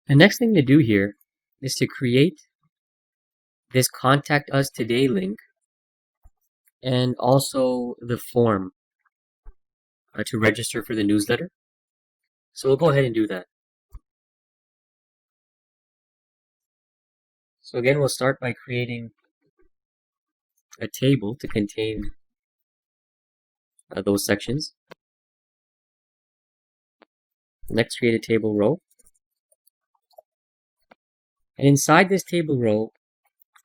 The next thing to do here is to create this Contact Us Today link and also the form to register for the newsletter. So we'll go ahead and do that. So again, we'll start by creating a table to contain those sections. Next, create a table row. And inside this table row,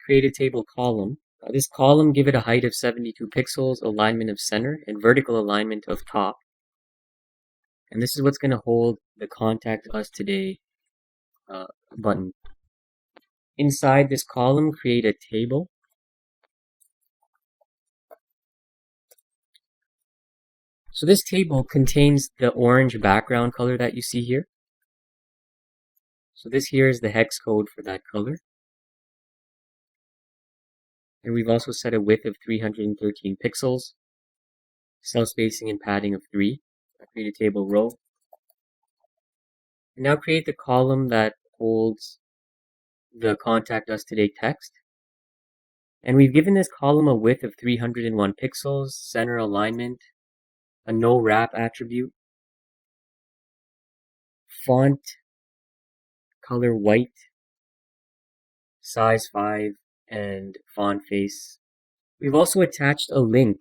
create a table column. This column, give it a height of 72 pixels, alignment of center, and vertical alignment of top. And this is what's going to hold the Contact Us Today button. Inside this column, create a table. So this table contains the orange background color that you see here. So this here is the hex code for that color. And we've also set a width of 313 pixels, cell spacing and padding of 3. I create a table row. And now create the column that holds the Contact Us Today text. And we've given this column a width of 301 pixels, center alignment, a no wrap attribute, font color white, size 5, and font face. We've also attached a link.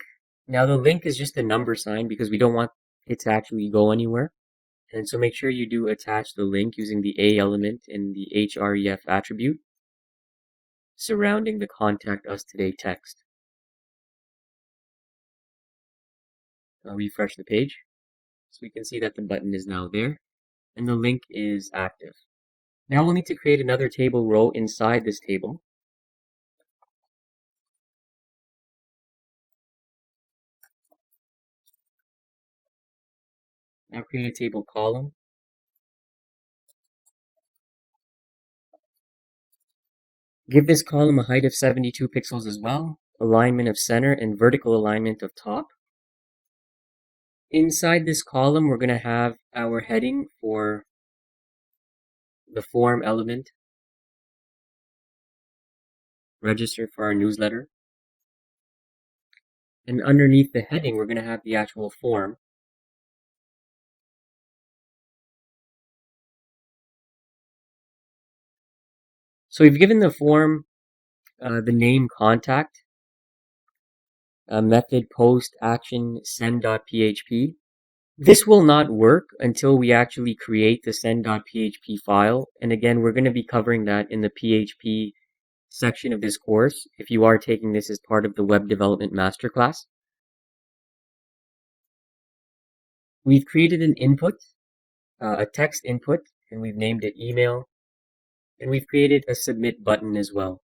Now the link is just a number sign because we don't want it to actually go anywhere. And so make sure you do attach the link using the A element in the href attribute surrounding the Contact Us Today text. I'll refresh the page so we can see that the button is now there and the link is active. Now we'll need to create another table row inside this table. Now create a table column. Give this column a height of 72 pixels as well, alignment of center, and vertical alignment of top. Inside this column, we're going to have our heading for the form element, register for our newsletter. And underneath the heading, we're going to have the actual form. So we've given the form the name contact, method post action send.php. This will not work until we actually create the send.php file. And again, we're going to be covering that in the PHP section of this course if you are taking this as part of the Web Development Masterclass. We've created an input, a text input, and we've named it email. And we've created a submit button as well.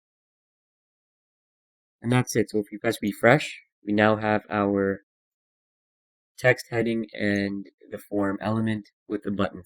And that's it. So if you press refresh, we now have our text heading and the form element with the button.